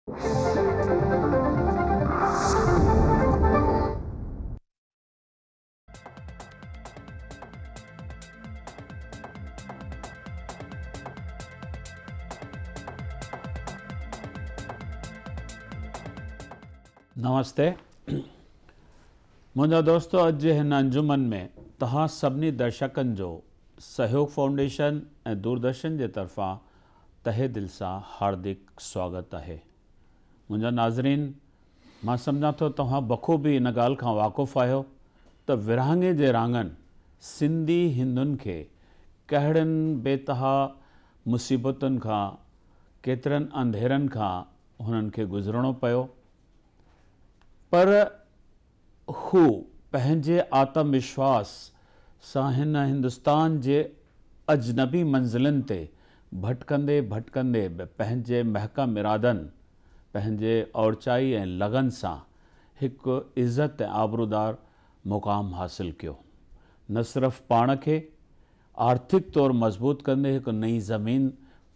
नमस्ते मुंहिंजा दोस्तो, अॼु जे हिन अंजुमन में तव्हां सभिनी दर्शकनि जो सहयोग फाउंडेशन ऐं दूरदर्शन जे तरफ़ां तहे दिल सां हार्दिक स्वागत आहे। मुंहिंजा नाज़रीन, मां सम्झां थो तव्हां बख़ूबी इन ॻाल्हि खां वाक़ुफ़ु आहियो त विरहाङे जे राङनि सिंधी हिंदुनि खे कहिड़नि बेतहा मुसीबतुनि खां, केतिरनि अंधेरनि खां हुननि खे गुज़रणो पियो, पर हू पंहिंजे आत्मविश्वास सां हिन हिंदुस्तान जे अजनबी मंज़िलनि ते भटकंदे भटकंदे पंहिंजे महकम इरादनि, पंहिंजे औरचाई ऐं लगन सां हिकु इज़त ऐं आबरूदार मुक़ाम हासिल कयो। न सिर्फ़ पाण खे आर्थिक तौरु मज़बूत कंदे हिकु नई ज़मीन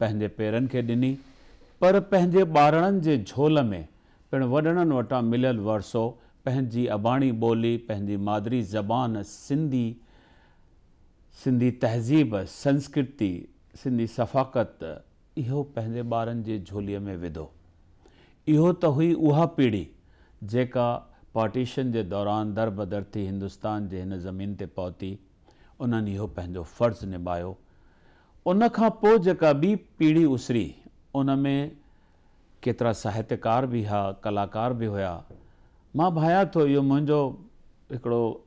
पंहिंजे पेरनि खे ॾिनी, पर पंहिंजे ॿारनि जे झोल में पिणु वॾड़नि वटां मिलियल वरसो, पंहिंजी अबाणी ॿोली, पंहिंजी मादरी ज़बान सिंधी तहज़ीब, संस्कृति, सिंधी सफ़ाक़त, इहो पंहिंजे ॿारनि जे झोलीअ में विधो। इहो त हुई उहा पीढ़ी जेका पार्टीशन जे दौरान दर बदर थी हिंदुस्तान जे हिन ज़मीन ते पहुती। उन्हनि इहो पंहिंजो फ़र्ज़ु निभायो। उन खां पोइ जेका ॿी पीढ़ी उसरी, उन में केतिरा साहित्यकार बि हुआ, कलाकार बि हुया। मां भायां थो, इहो मुंहिंजो हिकिड़ो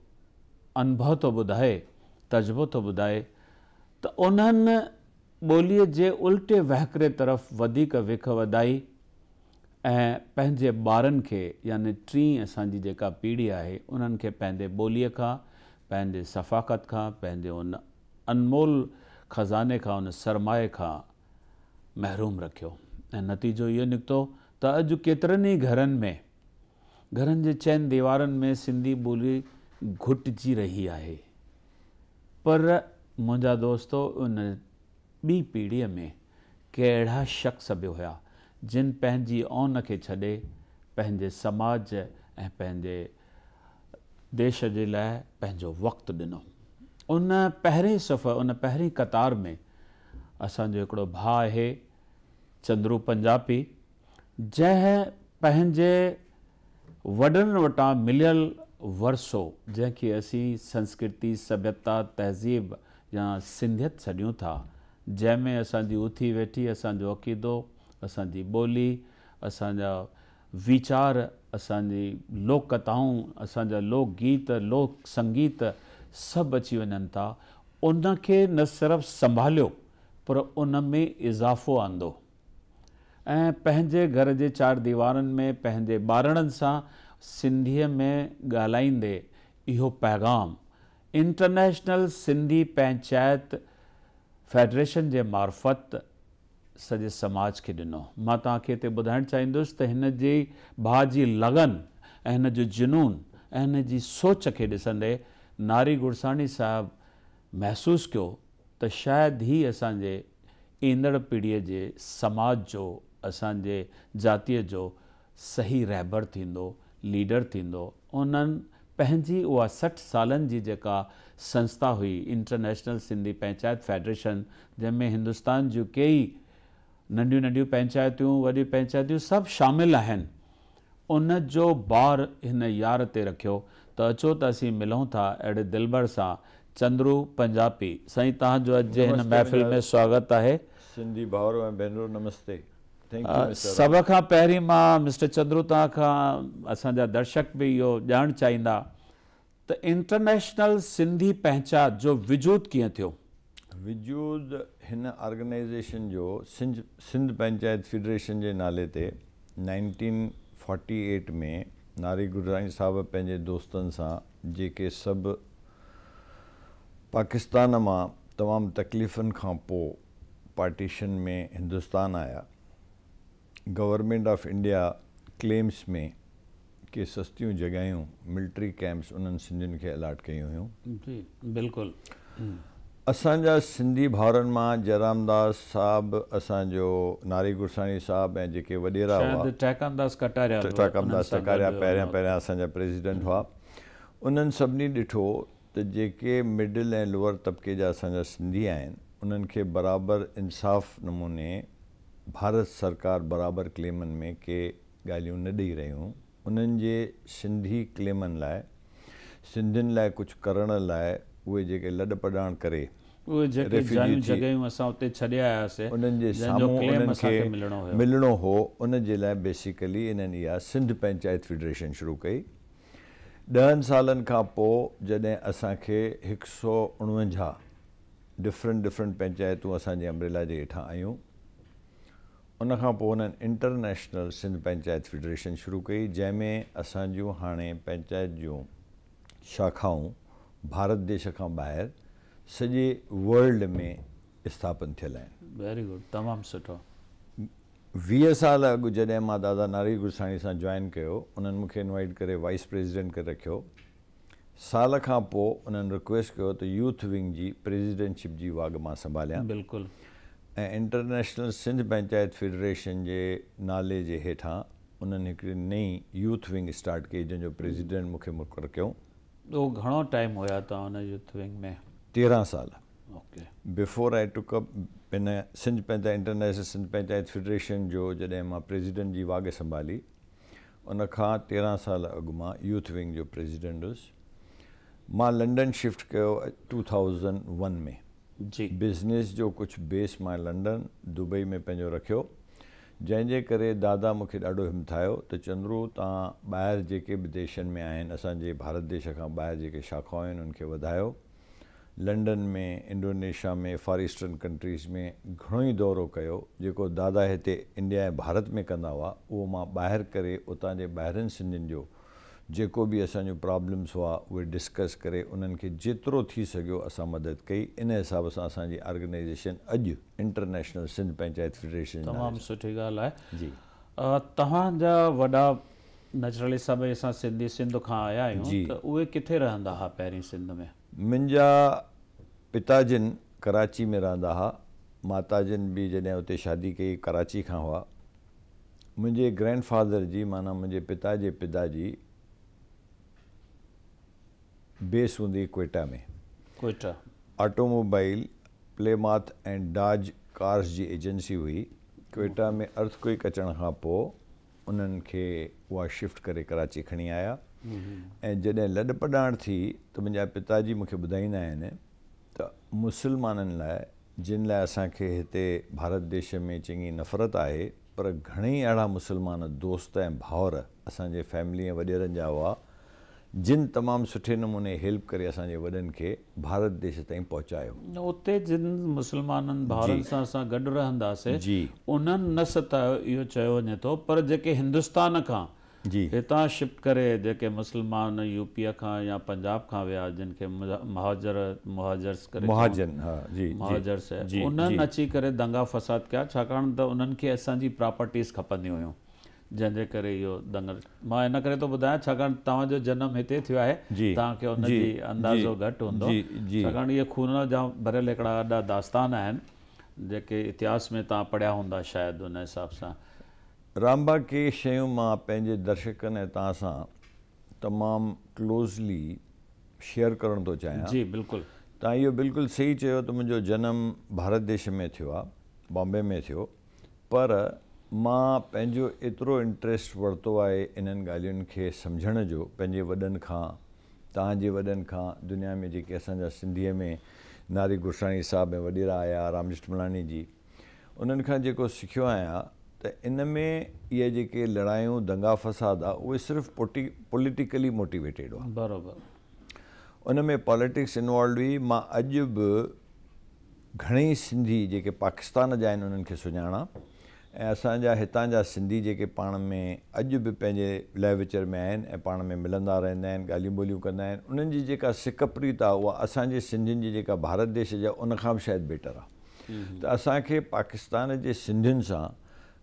अनुभव थो ॿुधाए, तजुर्बो थो ॿुधाए त उन्हनि ॿोलीअ जे उल्टे वहकिरे तरफ़ वधीक विख वधाई ऐं पंहिंजे ॿारनि खे, यानी टीं असांजी जेका पीढ़ी आहे, उन्हनि खे पंहिंजे ॿोलीअ खां, पंहिंजे सफ़ाक़त खां, पंहिंजे उन अनमोल ख़ज़ाने खां, उन सरमाए खां महरूम रखियो। ऐं नतीजो इहो निकितो त अॼु केतिरनि ई घरनि जे चइनि दीवारनि में सिंधी ॿोली घुटिजी रही आहे। पर मुंहिंजा दोस्तो, उन ॿी पीढ़ीअ में कहिड़ा शख़्स बि हुया जिन पंहिंजी ओन खे छॾे पंहिंजे समाज ऐं पंहिंजे देश जे लाइ पंहिंजो वक़्तु ॾिनो। उन पहिरें सफ़र, उन पहिरीं क़तार में असांजो हिकिड़ो भाउ आहे, चंद्रू पंजाबी, जंहिं पंहिंजे वॾनि वटां मिलियल वरसो, जंहिंखे असीं संस्कृति, सभ्यता, तहज़ीब या सिंधियत छॾियूं था, जंहिंमें असांजी उथी वेठी, असांजो अक़ीदो, असांजी ॿोली, असांजा वीचार, असांजी लोक कथाऊं, असांजा लोक गीत, लोक संगीत सभु अची वञनि था। उनखे न सिर्फ़ु संभालियो, पर उन में इज़ाफ़ो आंदो ऐं पंहिंजे घर जे चारि दीवारनि में पंहिंजे ॿारनि सां सिंधीअ में ॻाल्हाईंदे इहो पैगाम इंटरनेशनल सिंधी पंचायत फेडरेशन जे मार्फत सॼे समाज खे ॾिनो। मां तव्हांखे हिते ॿुधाइणु चाहींदुसि त हिन जी भाउ जी लगन ऐं हिन जो जुनून ऐं हिन जी सोच खे ॾिसंदे नारी गुरसाणी साहिबु महसूसु कयो त शायदि ही असांजे ईंदड़ पीढ़ीअ जे समाज जो, असांजे जातीअ जो सही रहबर थींदो, लीडर थींदो। उन्हनि पंहिंजी उहा 60 सालनि जी जेका संस्था हुई, इंटरनेशनल सिंधी पंचायत फेडरेशन, जंहिंमें हिंदुस्तान जूं कई नंढियूं नंढियूं पंचायतूं, वॾियूं पंचायतूं सभु शामिल आहिनि, उन जो बार हिन यार ते रखियो। त अचो त असीं मिलूं था अहिड़े दिलबर सां, चंद्रू पंजाबी। साईं, तव्हांजो अॼु जे हिन महफ़िल में स्वागत आहे। सिंधी भाउर ऐं भेनरूं, नमस्ते। सभ खां पहिरीं मां मिस्टर चंद्रू तव्हां खां, असांजा दर्शक बि इहो ॼाणणु चाहींदा त इंटरनेशनल सिंधी पंचायत जो वजूद कीअं थियो? वजूद हिन ऑर्गेनाइज़ेशन जो सिंध पंचायत फेडरेशन जे नाले ते 1948 में नारी गुरसाणी साहब पंहिंजे दोस्तनि सां, जेके सभु पाकिस्तान मां तमामु तकलीफ़ुनि खां पोइ पार्टीशन में हिंदुस्तान आया, गवर्नमेंट ऑफ इंडिया क्लेम्स में के सस्तियूं जॻहियूं, मिलिट्री कैंप्स उन्हनि सिंधियुनि खे अलाट कयूं हुयूं। जी बिल्कुलु। असांजा सिंधी भाउरनि मां जयरामदास साहब, असांजो नारी गुरसाणी साहब ऐं जेके वॾेरा हुआ, टेकामदास कटारिया पहिरियां असांजा प्रेसिडेंट हुआ, उन्हनि सभिनी ॾिठो त जेके मिडिल ऐं लोअर तबिके जा असांजा सिंधी आहिनि उन्हनि खे बराबरि इंसाफ़ नमूने भारत सरकार बराबरि क्लेमनि में के ॻाल्हियूं न ॾेई रहियूं। उन्हनि जे सिंधी क्लेमनि लाइ, सिंधियुनि लाइ कुझु करण लाइ उहे जेके लॾ पढ़ाण करे उहे जेके जॻहियूं असां उते छॾे आयासीं, उन्हनि जे साम्हूं उन्हनि खे मिलणो हो, उन जे लाइ बेसिकली इन्हनि इहा सिंध पंचायत फेडरेशन शुरू कई। 10 सालनि खां पोइ जॾहिं असांखे 149 डिफरेंट पंचायतूं असांजे अम्ब्रेला जे हेठां आयूं, उनखां पोइ हुननि इंटरनेशनल सिंध पंचायत फेडरेशन शुरू कई, जंहिंमें असांजूं हाणे पंचायत जूं शाखाऊं भारत देश खां ॿाहिरि सॼे वर्ल्ड में स्थापन थियल आहिनि। वेरी गुड, तमामु सुठो। 20 साल अॻु जॾहिं मां दादा नारी गुरसाणी सां जॉइन कयो, उन्हनि मूंखे इनवाइट करे वाइस प्रेसिडेंट करे रखियो। साल खां पोइ उन्हनि रिक्वेस्ट कयो त यूथ विंग जी प्रेसिडेंटशिप जी वाग मां संभालियां। बिल्कुलु। ऐं इंटरनेशनल सिंध पंचायत फेडरेशन जे नाले जे हेठां उन्हनि हिकिड़ी नई यूथ विंग स्टार्ट कई, जंहिंजो प्रेसिडेंट मूंखे मुक़ररु कयो। उहो घणो टाइम हुया तव्हां हुन यूथ विंग में? 13 साल। Okay. Before I took up in Sindh Panchayat international Sindh Panchayat federation जो जॾहिं मां प्रेसिडेंट जी वाग संभाली, उनखां 13 साल अॻु मां यूथ विंग जो प्रेसिडेंट हुयुसि। मां लंडन शिफ्ट कयो 2001 में जी। बिज़नेस जो कुझु बेस मां लंडन दुबई में पंहिंजो रखियो, जंहिंजे करे दादा मूंखे ॾाढो हिमथायो त चंद्रू तव्हां ॿाहिरि जेके बि देशनि में आहिनि, असांजे भारत देश खां ॿाहिरि जेके शाखाऊं आहिनि उनखे वधायो। लंडन में, इंडोनेशिया में, फार ईस्टर्न कंट्रीज़ में घणो ई दौरो कयो। जेको दादा हिते इंडिया ऐं भारत में कंदा हुआ उहो मां ॿाहिरि करे उतां जे ॿाहिरनि सिंधियुनि जो जेको बि असांजो प्रॉब्लम्स हुआ उहे डिस्कस करे उन्हनि खे जेतिरो थी सघियो असां मदद कई। इन हिसाब सां असांजी ऑर्गेनाइजेशन अॼु इंटरनेशनल सिंध पंचायत फेडरेशन। तमामु सुठी ॻाल्हि आहे। जी। तव्हांजा वॾा नेचुरली सभई असां सिंधी सिंध खां आया आहियूं, त उहे किथे रहंदा हुआ पहिरीं सिंध में? मुंहिंजा पिताजिन कराची में रहंदा हुआ, माताजिन बि जॾहिं उते शादी कई कराची खां हुआ। मुंहिंजे ग्रैंडफादर जी, माना मुंहिंजे पिता जे पिता जी बेस हूंदी क्वेटा में। क्वेटा ऑटोमोबाइल प्लेमाथ ऐं डाज कार्स जी एजेंसी हुई। क्वेटा में अर्थक्वेक अचण खां पोइ उन्हनि खे उहा शिफ्ट करे कराची खणी आया। ऐं जॾहिं लॾ पढ़ाण थी त मुंहिंजा पिताजी मूंखे ॿुधाईंदा आहिनि त मुस्लमाननि लाइ, जिन लाइ असांखे हिते भारत देश में चङी नफ़रत आहे, पर घणेई अहिड़ा मुस्लमान दोस्त ऐं भाउर असांजे फैमिली ऐं वॾेरनि जा हुआ जिन तमामु सुठे नमूने हेल्प करे असांजे वॾनि खे भारत देश ताईं पहुचायो। उते जिन मुस्लमाननि भाउरनि सां असां गॾु रहंदासीं जी, उन्हनि न सतायो इहो चयो वञे थो, पर जेके हिंदुस्तान खां जी हितां शिफ्ट करे जेके मुस्लमान यूपीअ खां या पंजाब खां विया, जिन खे मुहाजर्स करे मुहाजर्स, उन्हनि अची करे दंगा फसाद कया, छाकाणि त उन्हनि खे असांजी प्रॉपर्टीज़ खपंदियूं हुयूं, जंहिंजे करे इहो दंगल। मां इन करे थो ॿुधायां छाकाणि तव्हांजो जनम हिते थियो आहे, तव्हांखे हुनजी अंदाज़ो घटि हूंदो, छाकाणि इहे खून जा भरियल हिकिड़ा वॾा दास्तान आहिनि जेके इतिहास में तव्हां पढ़िया हूंदा शायदि। उन हिसाब सां रामबाग के शयूं मां पंहिंजे दर्शकनि ऐं तव्हां सां तमामु क्लोज़ली शेयर करणु थो चाहियां। जी बिल्कुलु। तव्हां इहो बिल्कुलु सही चयो त मुंहिंजो जनमु भारत देश में थियो आहे, बॉम्बे में थियो, पर मां पंहिंजो एतिरो इंट्रस्ट वरितो आहे इन्हनि ॻाल्हियुनि खे सम्झण जो पंहिंजे वॾनि खां, तव्हांजे वॾनि खां, दुनिया में जेके असांजा सिंधीअ में नारी गुरसाणी साहब ऐं वॾेरा आया, रामचंद्रमलानी जी, उन्हनि खां जेको सिखियो आहियां त इन में इहे जेके लड़ायूं दंगा फसाद आहे उहे सिर्फ़ु पॉलिटिकली मोटिवेटेड हुआ। बराबरि। उन में पॉलिटिक्स इन्वॉल्व हुई। मां अॼु बि घणेई सिंधी जेके पाकिस्तान जा आहिनि उन्हनि खे सुञाणा, ऐं असांजा हितां जा सिंधी जेके पाण में अॼु बि पंहिंजे लह विचर में आहिनि ऐं पाण में मिलंदा रहंदा आहिनि, ॻाल्हियूं ॿोलियूं कंदा आहिनि, उन्हनि जी जेका सिक प्रीत आहे उहा असांजे सिंधियुनि जी जेका भारत देश जा उनखां बि शायदि बेटर आहे। त असांखे पाकिस्तान जे सिंधियुनि सां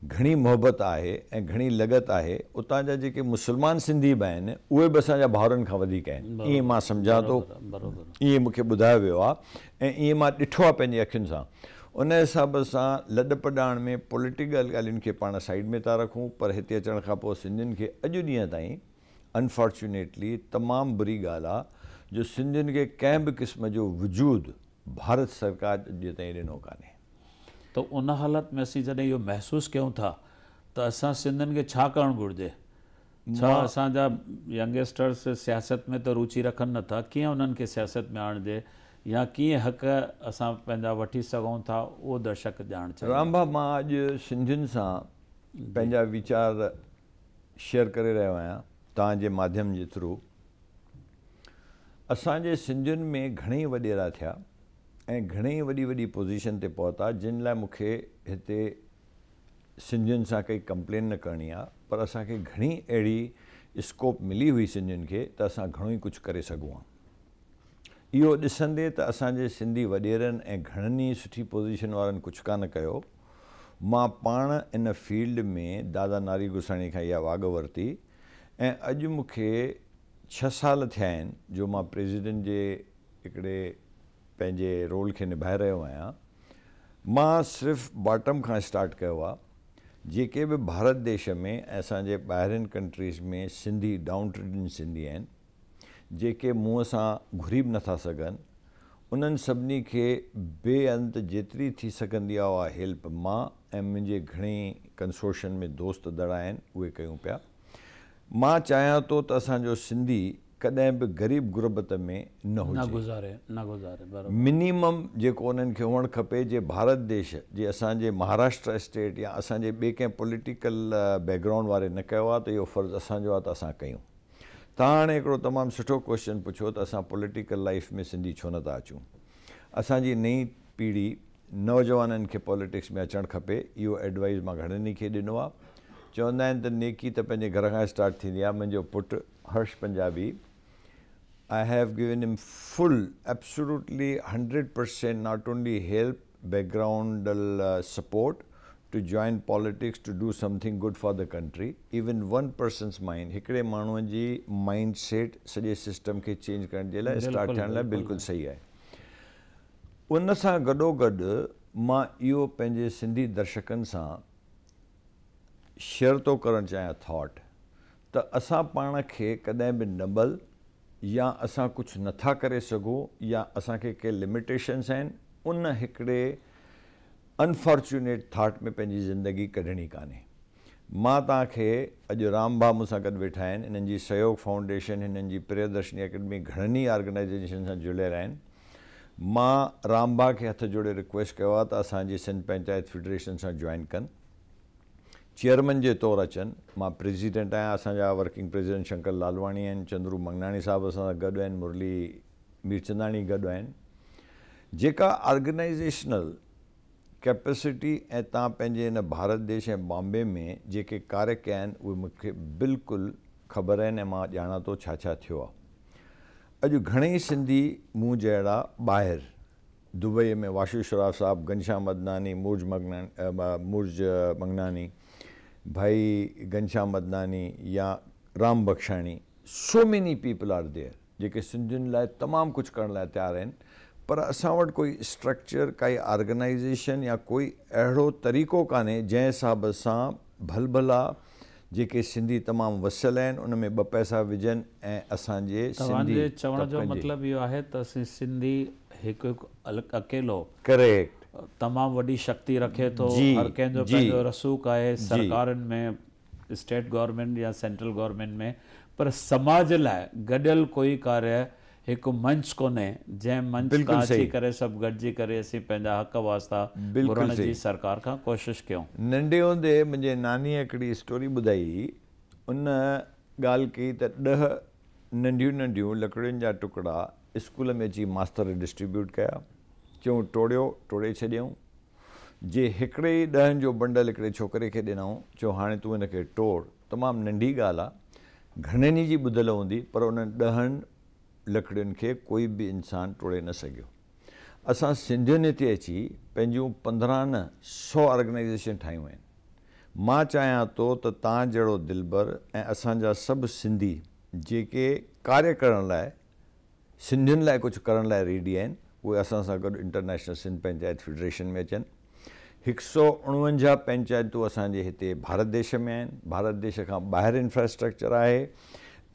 घणी मोहबत आहे ऐं घणी लॻत आहे। उतां जा जेके मुस्लमान सिंधी बि आहिनि उहे बि असांजा भाउरनि खां वधीक आहिनि, ईअं मां सम्झां थो, ईअं मूंखे ॿुधायो वियो आहे ऐं ईअं मां ॾिठो आहे पंहिंजी अखियुनि सां। उन हिसाब सां लॾ पॾाइण में पॉलिटिकल ॻाल्हियुनि खे पाण साइड में था रखूं, पर हिते अचण खां पोइ सिंधियुनि खे अॼु ॾींहं ताईं अनफॉर्चुनेटली तमामु बुरी ॻाल्हि आहे जो सिंधियुनि खे कंहिं बि क़िस्म जो वजूदु भारत सरकार अॼु ताईं ॾिनो कान्हे। त उन हालत में असीं जॾहिं इहो महसूसु कयूं था त असां सिंधियुनि खे छा करणु घुरिजे? छा असांजा यंगस्टर्स सियासत में त रुचि रखनि नथा, कीअं उन्हनि खे सियासत में आणिजे या कीअं हक़ असां पंहिंजा वठी सघूं था उहो दर्शक ॼाण चाहिनि। रामभा, मां अॼु सिंधियुनि सां पंहिंजा वीचार शेयर करे रहियो आहियां तव्हांजे माध्यम जे थ्रू। असांजे सिंधियुनि में घणेई वॾेरा थिया ऐं घणेई वॾी वॾी पोज़ीशन ते पहुता, जिन लाइ मूंखे हिते सिंधियुनि सां काई कंप्लेन न करणी आहे, पर असांखे घणी अहिड़ी स्कोप मिली हुई सिंधियुनि खे त असां घणो ई कुझु करे सघूं हा। इहो ॾिसंदे त असांजे सिंधी वॾेरनि ऐं घणनि ई सुठी पोज़ीशन वारनि कुझु कान कयो। मां पाण इन फील्ड में दादा नारी गुसाणी खां इहा वाॻ वरिती ऐं अॼु मूंखे 6 साल थिया आहिनि जो मां प्रेसिडेंट जे हिकिड़े पंहिंजे रोल खे निभाए रहियो आहियां। मां सिर्फ़ु बॉटम खां स्टार्ट कयो आहे। जेके बि भारत देश में ऐं असांजे ॿाहिरिनि कंट्रीज़ में सिंधी डाउन ट्रेडिन सिंधी आहिनि, जेके मुंहं सां घुरी बि नथा सघनि, उन्हनि सभिनी खे बेअंत जेतिरी थी सघंदी आहे उहा हेल्प मां ऐं मुंहिंजे घणेई कंसोर्शियम में दोस्त दड़ आहिनि उहे कयूं पिया। मां चाहियां थो त असांजो सिंधी कॾहिं बि ग़रीब गुरबत में न हुजे। मिनिमम जेको उन्हनि खे हुअणु खपे, जे भारत देश जे असांजे महाराष्ट्र स्टेट या असांजे ॿिए कंहिं पॉलिटिकल बैकग्राउंड वारे न कयो आहे, त इहो फ़र्ज़ु असांजो आहे त असां कयूं। तव्हां हाणे हिकिड़ो तमामु सुठो क्वेश्चन पुछियो त असां पॉलिटिकल लाइफ में सिंधी छो नथा अचूं। असांजी नई पीढ़ी नौजवाननि खे पॉलिटिक्स में अचणु खपे। इहो एडवाइस मां घणनि खे ॾिनो आहे। चवंदा आहिनि त नेकी त पंहिंजे घर खां स्टार्ट थींदी आहे। मुंहिंजो पुटु हर्ष Punjabi, I have given him full, absolutely 100% not only help, backgroundal support to join politics to do something good for the country. Even one person's mind, हिकिड़े माण्हूअ जी माइंड सेट सॼे सिस्टम खे चेंज करण जे लाइ स्टार्ट थियण लाइ बिल्कुलु सही आहे। उन सां गॾोगॾु मां इहो पंहिंजे सिंधी दर्शकनि सां शेयर थो करणु चाहियां थॉट त असां पाण खे कॾहिं बि नबल या असां कुझु नथा करे सघूं या असांखे के लिमिटेशन्स आहिनि, उन हिकिड़े अनफॉर्चुनेट थाट में पंहिंजी ज़िंदगी कढणी कान्हे। मां तव्हांखे अॼु रामभा मूंसां गॾु वेठा आहिनि, हिननि जी सहयोग फाउंडेशन, हिननि जी प्रियदर्शनी अकेडमी घणनि ई ऑर्गेनाइजेशन सां जुड़ियल आहिनि। मां रामभा खे हथ जोड़े रिक्वेस्ट कयो आहे त असांजी सिंध पंचायत फेडरेशन सां जॉइन कनि, चेयरमैन जे तौरु अचनि। मां प्रेसिडेंट आहियां, असांजा वर्किंग प्रेसिडेंट शंकर लालवाणी आहिनि, चंद्रू मंगनाणी साहिब असां सां गॾु आहिनि, मुरली मीरचंदाणी गॾु आहिनि। जेका ऑर्गेनाइज़ेशनल कैपेसिटी ऐं तव्हां पंहिंजे हिन भारत देश ऐं बॉम्बे में जेके कार्य कया आहिनि उहे मूंखे बिल्कुलु ख़बर आहिनि ऐं मां ॼाणां थो छा छा थियो आहे। अॼु घणेई सिंधी मूं जहिड़ा ॿाहिरि दुबई में वाशू श्राफ साहिबु, घनश्याम मदनानी, मुर्ज मंगनानी, भाई घनश्याम मदनानी या Ram Bakhshani, so many people are there जेके सिंधियुनि लाइ तमामु कुझु करण लाइ तयारु आहिनि। पर असां वटि कोई स्ट्रक्चर, काई ऑर्गेनाइज़ेशन या कोई अहिड़ो तरीक़ो कान्हे जंहिं हिसाब सां भलभला जेके सिंधी तमामु वसियल आहिनि उन में 2 पैसा विझनि ऐं असांजे सिंधी चवण जो मतिलबु इहो आहे त असीं सिंधी हिकु अकेलो करेक्ट तमामु वॾी शक्ति रखे थो। हर कंहिंजो पंहिंजो रसूख़ आहे सरकारनि में, स्टेट गवर्नमेंट या सेंट्रल गवर्नमेंट में, पर समाज लाइ गॾियल कोई कार्य हिकु मंच कोन्हे जंहिं मंच तां अची करे सभु गॾिजी करे असीं पंहिंजा हक़ वास्ता घुरण जी सरकार खां कोशिशि कयूं। नंढे हूंदे मुंहिंजे नानीअ हिकिड़ी स्टोरी ॿुधाई, उन ॻाल्हि कई त 10 नंढियूं नंढियूं लकड़ियुनि जा टुकड़ा स्कूल में अची मास्तर डिस्ट्रीब्यूट कया। चयूं टोड़े छॾियऊं। जे हिकिड़े ई 10 जो बंडल हिकिड़े छोकिरे खे ॾिनऊं, चयो हाणे तूं हिनखे टोड़। तमामु नंढी ॻाल्हि आहे, घणनि ई जी ॿुधल हूंदी, पर उन्हनि 10 लकड़ियुनि खे कोई बि इंसानु टोड़े न सघियो। असां सिंधियुनि हिते अची पंहिंजूं 15 न 100 ऑर्गेनाइज़ेशन ठाहियूं आहिनि। मां चाहियां थो त तव्हां जहिड़ो दिलबर ऐं असांजा सभु सिंधी जेके कार्य करण लाइ सिंधियुनि लाइ कुझु करण लाइ रेडी आहिनि उहे असां सां गॾु इंटरनेशनल सिंध पंचायत फेडरेशन में अचनि। 149 पंचायतूं असांजे हिते भारत देश में आहिनि, भारत देश खां ॿाहिरि इंफ्रास्ट्रक्चर आहे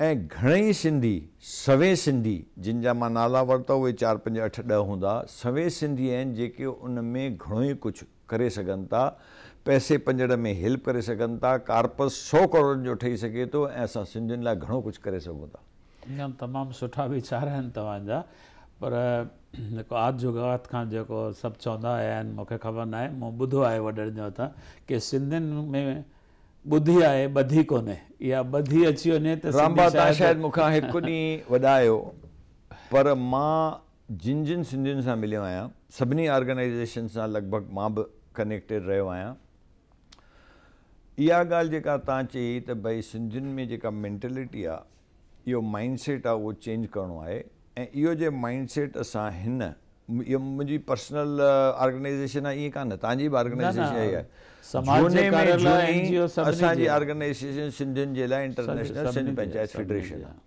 ऐं घणेई सिंधी सवे सिंधी जिन जा मां नाला वरिता उहे 4, 5, 8, 10 हूंदा, सवे सिंधी आहिनि जेके उन में घणो ई कुझु करे सघनि था, पैसे पंजड़ में हेल्प करे सघनि था, कार्पस 100 करोड़ जो ठही सघे थो ऐं असां सिंधियुनि लाइ घणो कुझु करे सघूं था। तमामु सुठा वीचार आहिनि तव्हांजा, पर जेको आद जुगात खां जेको सभु चवंदा आया आहिनि मूंखे ख़बर न आहे, मूं ॿुधो आहे वॾनि जो हथां कि सिंधियुनि में ॿुधी आहे ॿधी कोन्हे, इहा ॿधी अची वञे त रामबा तव्हां शायदि मूंखां हिकु ॾींहुं वॾा आहियो, पर मां जिन सिंधियुनि सां मिलियो आहियां सभिनी ऑर्गेनाइज़ेशन सां लॻभॻि मां बि कनेक्टेड रहियो आहियां। इहा ॻाल्हि जेका तव्हां चई त भई सिंधियुनि में जेका मेंटेलिटी आहे, इहो माइंडसेट आहे, उहो चेंज करिणो आहे ऐं इहो जे माइंडसेट असां इहो मुंहिंजी पर्सनल ऑर्गेनाइज़ेशन आहे, ईअं कान, तव्हांजी बि ऑर्गेनाइज़ेशन इहा आहे। असांजी ऑर्गेनाइज़ेशन सिंधियुनि जे लाइ इंटरनेशनल सिंध पंचायत फेडरेशन आहे।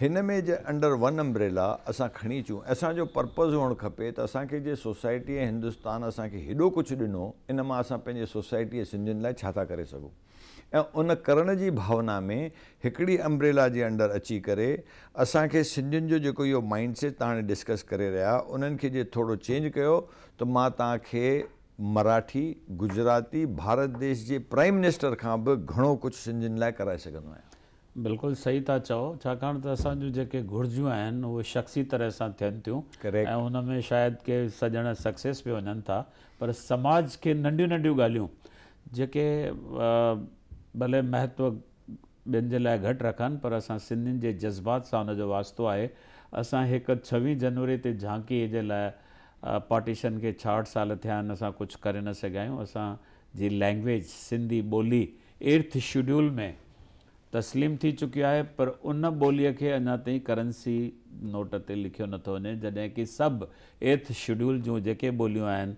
हिन में जे अंडर वन अम्ब्रेला असां खणी अचूं। असांजो पर्पज़ हुअणु खपे त असांखे जे सोसाइटी ऐं हिंदुस्तान असांखे हेॾो कुझु ॾिनो, इन मां असां पंहिंजे सोसाइटी ऐं सिंधियुनि लाइ छा था करे सघूं ऐं उन करण जी भावना में हिकिड़ी अम्ब्रेला जे अंडर अची करे असांखे सिंधियुनि जो जेको इहो माइंडसेट तव्हां हाणे डिस्कस करे रहिया, उन्हनि खे जे थोरो चेंज कयो त मां तव्हांखे मराठी, गुजराती, भारत देश जे प्राइम मिनिस्टर खां बि घणो कुझु सिंधियुनि लाइ कराए सघंदो आहियां। बिल्कुलु सही था चओ, छाकाणि त असांजूं जेके घुर्जियूं आहिनि उहे शख़्सी तरह सां थियनि थियूं ऐं उन में शायदि के सॼण सक्सेस बि वञनि था, पर समाज खे नंढियूं नंढियूं ॻाल्हियूं जेके भले महत्व ॿियनि जे लाइ घटि रखनि, पर असां सिंधियुनि जे जज़्बात सां हुनजो वास्तो आहे। असां हिकु 26 जनवरी ते झांकी जे लाइ पार्टीशन खे 66 साल थिया आहिनि, असां कुझु करे न सघिया आहियूं। असांजी लैंग्वेज सिंधी ॿोली 8th शेड्यूल में तस्लीम थी चुकी आहे, पर उन ॿोलीअ खे अञा ताईं करेंसी नोट ते लिखियो नथो वञे, जॾहिं कि सभु 8th शेड्यूल जूं जेके ॿोलियूं आहिनि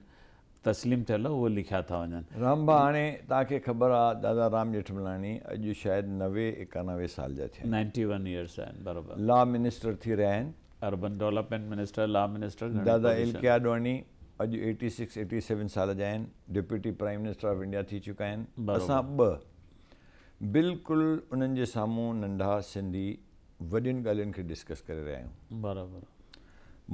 तस्लीम थियल उहे लिखिया था वञनि। रामबा, हाणे तव्हांखे ख़बर आहे दादा राम जेठमलानी अॼु शायदि 90-91 साल जा थिया, 91 ईयर्स आहिनि, बराबरि। लॉ मिनिस्टर थी रहिया आहिनि, urban development minister, law minister. दादा एल के आडवाणी अॼु 86-87 साल जा आहिनि, deputy prime minister of India थी चुका आहिनि। असां ॿ बिल्कुलु उन्हनि जे साम्हूं नंढा सिंधी वॾियुनि ॻाल्हियुनि खे डिस्कस करे रहिया आहियूं। बराबरि।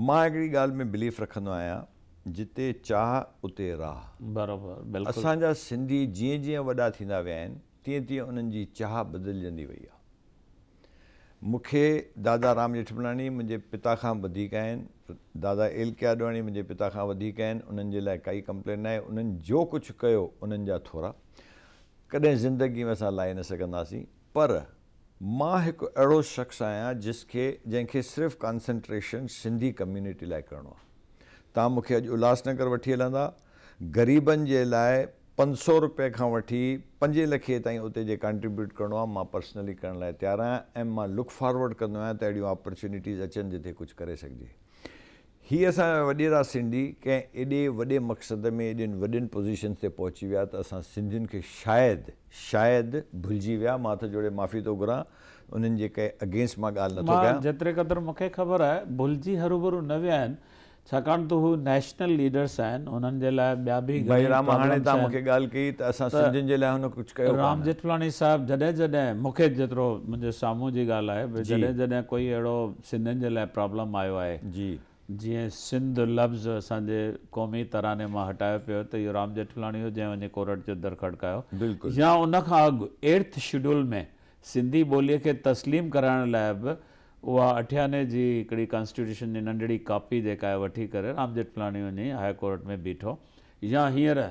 मां हिकिड़ी ॻाल्हि में बिलीव रखंदो आहियां, जिते चाह उते राह। बराबरि, बिल्कुलु। असांजा सिंधी जीअं जीअं वॾा थींदा विया आहिनि तीअं तीअं उन्हनि जी चाह बदिलजंदी वई आहे। मूंखे दादा राम जेठमलानी मुंहिंजे पिता खां वधीक आहिनि, दादा एल के आडवाणी मुंहिंजे पिता खां वधीक आहिनि, उन्हनि जे लाइ काई कंप्लेन न आहे। उन्हनि जो कुझु कयो उन्हनि जा थोरा कॾहिं ज़िंदगी में असां लाहे न सघंदासीं, पर मां हिकु अहिड़ो शख़्स आहियां जंहिंखे सिर्फ़ु कॉन्सनट्रेशन सिंधी कम्यूनिटी लाइ करिणो आहे। तव्हां मूंखे अॼु उल्हासनगर वठी हलंदा, ग़रीबनि जे लाइ 500 रुपए खां वठी 5 लखे ताईं उते जे कंट्रीब्यूट करिणो आहे, मां पर्सनली करण लाइ तयारु आहियां ऐं मां लुक फॉरवर्ड कंदो आहियां त अहिड़ियूं अपॉर्चुनिटीज़ अचनि जिते कुझु करे सघिजे। हीअ असांजा वॾेरा सिंधी कंहिं एॾे वॾे मक़सद में एॾियुनि वॾियुनि पोज़ीशन्स ते पहुची विया त असां सिंधियुनि खे शायदि भुलिजी विया। मां त जोड़े माफ़ी थो घुरां, उन्हनि जे कंहिं अगेंस्ट मां ॻाल्हि नथो कयां। जेतिरे क़दुरु मूंखे ख़बर आहे भुलिजी हरूभरू न विया आहिनि, छाकाणि त हू नेशनल लीडर्स आहिनि, उन्हनि जे लाइ ॿिया बि भाई राम, हाणे तव्हां मूंखे ॻाल्हि कई त असां सिंधियुनि जे लाइ हुन कुझु कयो। राम जेठमलानी साहिबु जॾहिं मूंखे जेतिरो मुंहिंजे साम्हूं जी ॻाल्हि आहे, जॾहिं कोई अहिड़ो सिंधियुनि जे लाइ प्रॉब्लम आयो आहे, जी जीअं सिंध लफ़्ज़ असांजे क़ौमी तराने मां हटायो पियो त इहो राम जेठमलानी हो जंहिं वञी कोर्ट जो दर खड़कायो। बिल्कुलु। या उनखां अॻु 8th शेड्यूल में सिंधी ॿोलीअ खे तस्लीम कराइण लाइ बि उहा 98 जी हिकिड़ी कॉन्स्टिट्यूशन जी नंढड़ी कॉपी जेका आहे वठी करे राम जेठमलानी वञी हाई कोर्ट में बीठो। या हींअर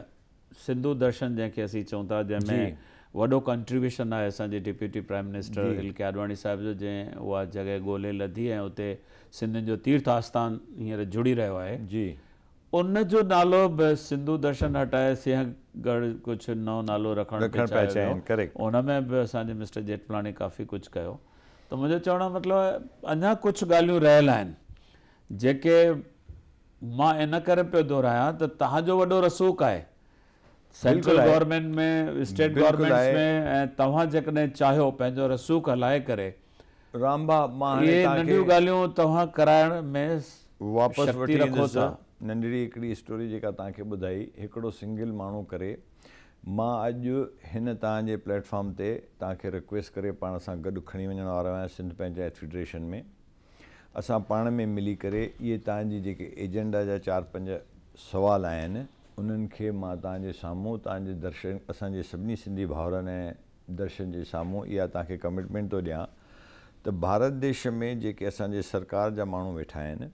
सिंधु दर्शन जंहिंखे असीं चऊं था, जंहिंमें वॾो कंट्रीब्यूशन आहे असांजे डिप्यूटी प्राइम मिनिस्टर एल के आडवाणी साहिब जो, जंहिं उहा जॻह ॻोल्हे लधी ऐं उते सिंधियुनि जो तीर्थ आस्थान हींअर जुड़ी रहियो आहे। जी, उन जो नालो बि सिंधु दर्शन हटाए सिंहगढ़ कुझु नओं नालो रखणु चाहियो। उन में बि असांजे मिस्टर जेठमलानी काफ़ी कुझु कयो। त मुंहिंजो चवण जो मतिलबु अञा कुझु ॻाल्हियूं रहियल आहिनि जेके मां इन करे पियो दोहरायां त तव्हांजो वॾो रसूख़ आहे, सेंट्रल गवर्नमेंट में, स्टेट गवर्नमेंट्स में, ऐं तव्हां जेकॾहिं चाहियो पंहिंजो रसूख हलाए करे रामबा मां इहे नंढियूं ॻाल्हियूं तव्हां कराइण में वापसि शक्ति वठी रखो था। नंढड़ी हिकिड़ी स्टोरी जेका तव्हांखे ॿुधाई, हिकिड़ो सिंगल माण्हू करे मां अॼु हिन तव्हांजे प्लेटफॉर्म ते तव्हांखे रिक्वेस्ट करे पाण सां गॾु खणी वञण वारो आहियां सिंध पंचायत फेडरेशन में। असां पाण में मिली करे इहे तव्हांजी जेके एजेंडा जा 4-5 सुवाल आहिनि उन्हनि खे मां तव्हांजे साम्हूं, तव्हांजे दर्शन, असांजे सभिनी सिंधी भाउरनि ऐं दर्शन जे साम्हूं इहा तव्हांखे कमिटमेंट थो ॾियां त भारत देश में जेके असांजे सरकार जा माण्हू वेठा आहिनि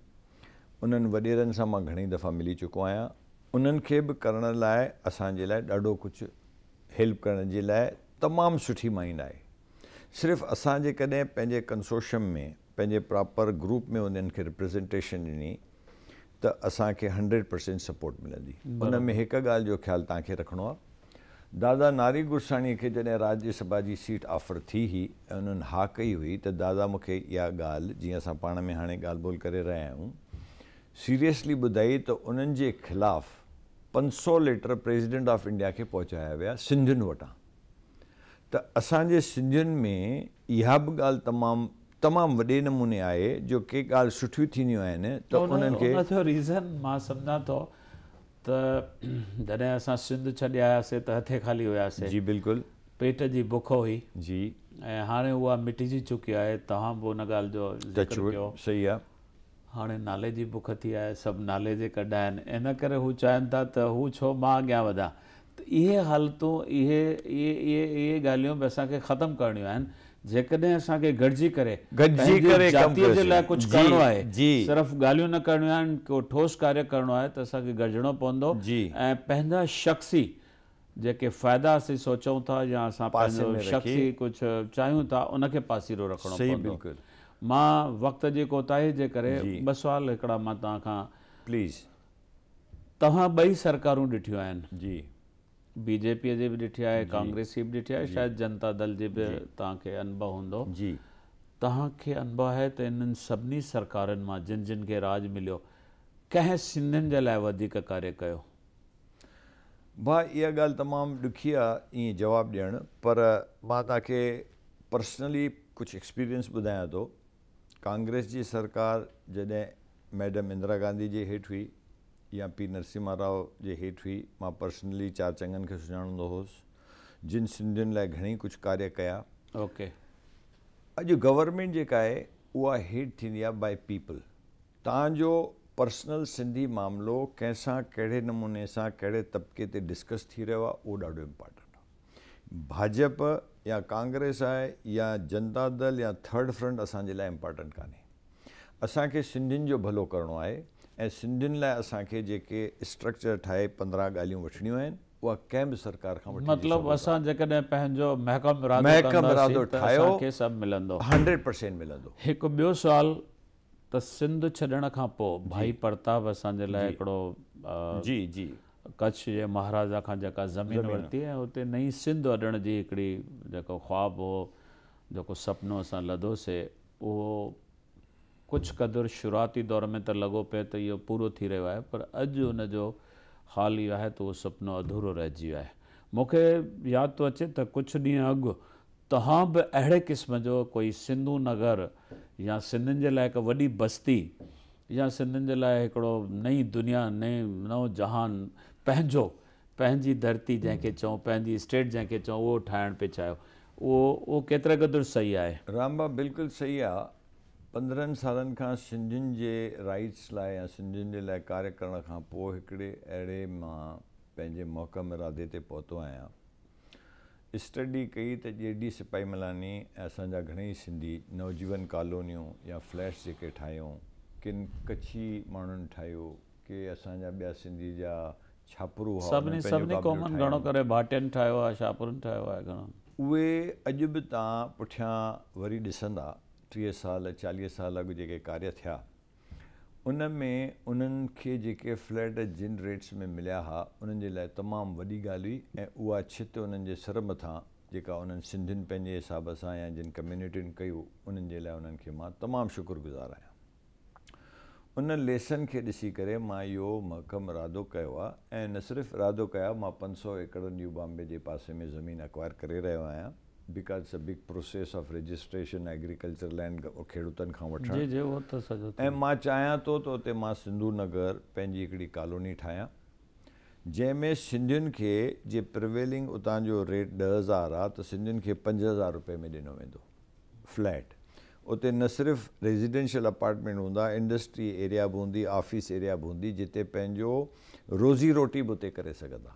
उन्हनि वॾेरनि सां मां घणी दफ़ा मिली चुको आहियां। उन्हनि खे बि करण लाइ असांजे लाइ ॾाढो कुझु हेल्प करण जे लाइ तमामु सुठी माइंड आहे। सिर्फ़ु असां जेकॾहिं पंहिंजे कंसोर्शियम में पंहिंजे प्रॉपर ग्रुप में उन्हनि खे रिप्रेज़ेंटेशन ॾिनी त असांखे 100% सपोर्ट मिलंदी। उन में हिकु ॻाल्हि जो ख़्यालु तव्हांखे रखिणो आहे, दादा नारी गुरसाणीअ खे जॾहिं राज्यसभा जी सीट ऑफर थी हुई ऐं उन्हनि हा कई हुई त दादा मूंखे इहा ॻाल्हि, जीअं असां पाण में हाणे ॻाल्हि ॿोल करे रहिया आहियूं, सीरियसली ॿुधाई त उन्हनि जे ख़िलाफ़ु 500 लेटर प्रेसिडेंट ऑफ इंडिया खे पहुचाया विया सिंधियुनि वटां। त असांजे सिंधियुनि में इहा बि ॻाल्हि तमामु वॾे नमूने आहे जो के ॻाल्हि सुठियूं थींदियूं आहिनि त उन्हनि खे उनजो रीज़न मां सम्झां थो त जॾहिं असां सिंध छॾे आयासीं त हथे ख़ाली हुयासीं। जी बिल्कुलु, पेट जी बुख हुई जी, ऐं हाणे उहा मिटिजी चुकी आहे। तव्हां बि उन ॻाल्हि जो ज़िक्र कयो। सही आहे। हाणे नाले जी बुख थी आहे, सभु नाले जे कढा आहिनि, इन करे हू चाहिनि था त हू छो मां अॻियां वधां। त इहे हालतूं, इहे ॻाल्हियूं बि असांखे ख़तमु करणियूं आहिनि। जेकॾहिं असांखे गॾिजी करे जातीअ जे लाइ कुझु करिणो आहे, सिर्फ़ु ॻाल्हियूं न करणियूं आहिनि, को ठोस कार्य करिणो आहे त असांखे गॾिजणो पवंदो ऐं पंहिंजा शख़्सी जेके फ़ाइदा असीं सोचूं था या असां पंहिंजो शख़्सी कुझु चाहियूं था उनखे पासीरो रखिणो पवंदो। मां वक़्त जी कोताही जे करे 2 सुवाल हिकिड़ा मां तव्हां खां प्लीज़। तव्हां 2 सरकारूं ॾिठियूं आहिनि, जी, बीजेपीअ जी बि ॾिठी आहे, कांग्रेस जी बि ॾिठी आहे, शायदि जनता दल जी बि तव्हांखे अनुभव हूंदो। जी, तव्हांखे अनुभव आहे त इन्हनि सभिनी सरकारनि मां जिन जिन खे राज मिलियो कंहिं सिंधियुनि जे लाइ वधीक कार्य कयो? भाउ इहा ॻाल्हि तमामु ॾुखी आहे ईअं जवाबु ॾियणु, पर मां तव्हांखे पर्सनली कुझु एक्सपीरियंस ॿुधायां थो। कांग्रेस जी सरकार जॾहिं मैडम इंदिरा गांधी जे हेठि हुई या पी नरसिम्हा राव जे हेठि हुई, मां पर्सनली 4 चङनि खे सुञाणंदो हुउसि जिन सिंधियुनि लाइ घणेई कुझु कार्य कया। ओके। अॼु गवर्नमेंट जेका आहे उहा हेठि थींदी आहे बाय पीपल। तव्हांजो पर्सनल सिंधी मामिलो कंहिंसां कहिड़े नमूने सां कहिड़े तबिके ते डिस्कस थी रहियो आहे उहो ॾाढो इम्पॉर्टेंट आहे। भाजपा या कांग्रेस आहे या जनता दल या थर्ड फ्रंट असांजे लाइ इम्पॉर्टेंट कान्हे। असांखे सिंधियुनि जो भलो करिणो आहे ऐं सिंधियुनि लाइ असांखे जेके स्ट्रक्चर ठाहे 15 ॻाल्हियूं वठणियूं आहिनि उहा कंहिं बि सरकार खां वठी, मतिलबु असां जेकॾहिं पंहिंजो महकम इरादो ठाहियो सभु मिलंदो, 100% मिलंदो। हिकु ॿियो सुवाल त सिंध छॾण खां पोइ भाई प्रताप असांजे लाइ हिकिड़ो जी कच्छ जे महाराजा खां जेका ज़मीन वरिती ऐं हुते नई सिंध वॾण जी हिकिड़ी जेको ख़्वाबु हो, जेको सुपिनो असां लधोसीं, उहो कुझु क़दुरु शुरूआती दौर में त लॻो पिए त इहो पूरो थी रहियो आहे, पर अॼु उनजो हाल इहो आहे त उहो सुपिनो अधूरो रहिजी वियो आहे। मूंखे यादि थो अचे त कुझु ॾींहं अॻु तव्हां बि अहिड़े क़िस्म जो कोई सिंधू नगर या सिंधियुनि जे लाइ हिकु वॾी बस्ती या सिंधियुनि जे लाइ हिकिड़ो नई दुनिया, नओं जहान, पंहिंजी धरती जंहिंखे चऊं, पंहिंजी स्टेट जंहिंखे चऊं, उहो ठाहिणु पिए चाहियो। उहो केतिरे क़दुरु सही आहे? रामबा बिल्कुलु सही आहे। 15 सालनि खां सिंधियुनि जे राइट्स लाइ या सिंधियुनि जे लाइ कार्य करण खां पोइ हिकिड़े अहिड़े मां पंहिंजे महकम इरादे ते पहुतो आहियां। स्टडी कई त जेडी सिपाही मलानी ऐं असांजा घणेई सिंधी नवजीवन कॉलोनियूं या फ्लैट्स जेके ठाहियूं, किन कच्छी माण्हुनि ठाहियो, के असांजा ॿिया सिंधी जा छापरू हुआ, सभिनी क़ौमनि घणो करे भाटियुनि ठाहियो आहे, छापरुनि ठाहियो आहे घणो। उहे अॼु बि तव्हां पुठियां वरी ॾिसंदा 30 साल 40 साल अॻु जेके कार्य थिया उन में उन्हनि खे जेके फ्लैट जिन रेट्स में मिलिया हुआ उन्हनि जे लाइ तमामु वॾी ॻाल्हि हुई ऐं उहा छित उन्हनि जे सर मथां जेका उन्हनि सिंधियुनि पंहिंजे हिसाब सां या जिन कम्यूनिटियुनि कयूं उन्हनि जे लाइ उन्हनि खे मां तमामु शुक्रगुज़ार आहियां। उन लेसन खे ॾिसी करे मां इहो महकम इरादो कयो आहे, ऐं न सिर्फ़ु इरादो कया, मां 500 एकड़ न्यू बॉम्बे जे पासे में ज़मीन अक्वायर करे रहियो आहियां, because it's a big process of registration agriculture land खेडूतनि खां वठणु। ऐं मां चाहियां थो त उते मां सिंधु नगर पंहिंजी हिकिड़ी कॉलोनी ठाहियां, जंहिंमें सिंधियुनि खे जे प्रिवेलिंग उतां जो रेट 10,000 आहे त सिंधियुनि खे 5,000 रुपए में ॾिनो वेंदो फ्लैट। उते न सिर्फ़ु रेजिडेंशियल अपार्टमेंट हूंदा, इंडस्ट्री एरिया बि हूंदी, ऑफिस एरिया बि हूंदी, जिते पंहिंजो रोज़ी रोटी बि उते करे सघंदा।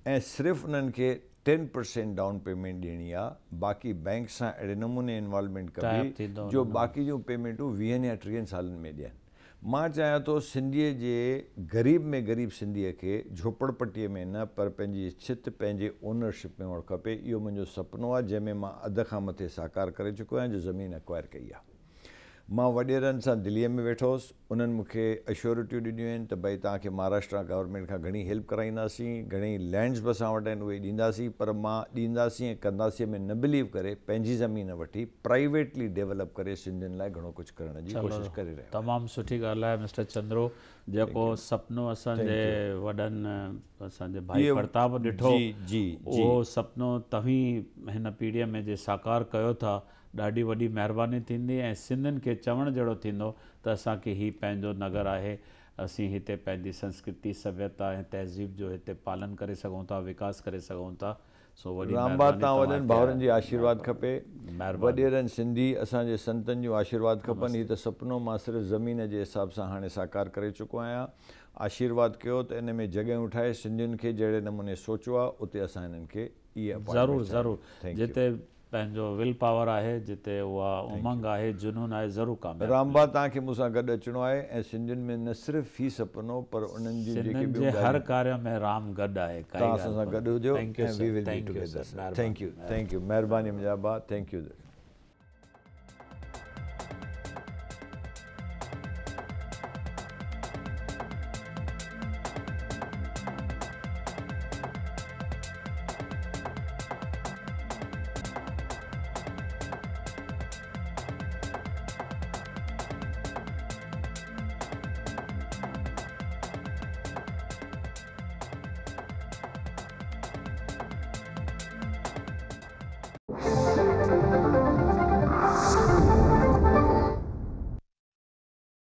ऐं सिर्फ़ु उन्हनि खे 10% डाउन पेमेंट ॾियणी आहे, बाक़ी बैंक सां अहिड़े नमूने इन्वॉल्वमेंट कबी जो बाक़ी जूं पेमेंटूं 20 या 30 सालनि में ॾियनि। मां चाहियां थो सिंधीअ जे ग़रीब में ग़रीब सिंधीअ खे झोपड़पट्टीअ में न पर पंहिंजी छित पंहिंजे ओनरशिप में हुअणु खपे। इहो मुंहिंजो सुपिनो आहे, जंहिंमें मां अध खां मथे साकार करे चुको आहियां, जो ज़मीन अक्वायर कई आहे। मां वॾेरनि सां दिल्लीअ में वेठो हुउसि, उन्हनि मूंखे एश्योरिटियूं ॾिनियूं आहिनि त भई तव्हांखे महाराष्ट्र गवर्नमेंट खां घणी हेल्प कराईंदासीं, घणेई लैंड्स बि असां वटि आहिनि उहे ॾींदासीं, पर मां ॾींदासीं ऐं कंदासीं में न बिलीव करे पंहिंजी ज़मीन वठी प्राइवेटली डेवलप करे सिंधियुनि लाइ घणो कुझु करण जी कोशिशि करे रहियो। तमामु सुठी ॻाल्हि आहे मिस्टर चंद्रो, जेको सपनो असांजे वॾनि असांजे भाई प्रताप ॾिठो, उहो सपनो तव्हीं हिन पीढ़ीअ में जे साकार कयो था, ॾाढी वॾी महिरबानी थींदी। ऐं सिंधियुनि खे चवण जहिड़ो थींदो त असांखे हीउ पंहिंजो नगर आहे, असीं हिते पंहिंजी संस्कृति सभ्यता ऐं तहज़ीब जो हिते पालन करे सघूं था, विकास करे सघूं था। सो वॾी रामबाद तव्हां वॾनि भाउरनि जी आशीर्वाद खपे, वॾेरनि सिंधी असांजे संतनि जो आशीर्वाद खपनि। हीउ त सुपिनो मां सिर्फ़ु ज़मीन जे हिसाब सां हाणे साकार करे चुको आहियां। आशीर्वाद कयो त इन में जॻहियूं ठाहे सिंधियुनि खे जहिड़े नमूने सोचियो आहे उते असां हिननि खे इहे ज़रूरु ज़रूरु, जिते पंहिंजो विल पावर आहे, जिते उहा उमंग आहे, जुनून आहे, ज़रूरु कामयाबु। रामबाद तव्हांखे मूंसां गॾु अचिणो आहे, ऐं सिंधियुनि में न सिर्फ़ु ही सुपिनो पर उन्हनि जी जेके हर कार्य में राम गॾु आहे। तव्हां असां सां गॾु हुजो। थैंक यू, महिरबानी मुंहिंजा भाउ, थैंक यू।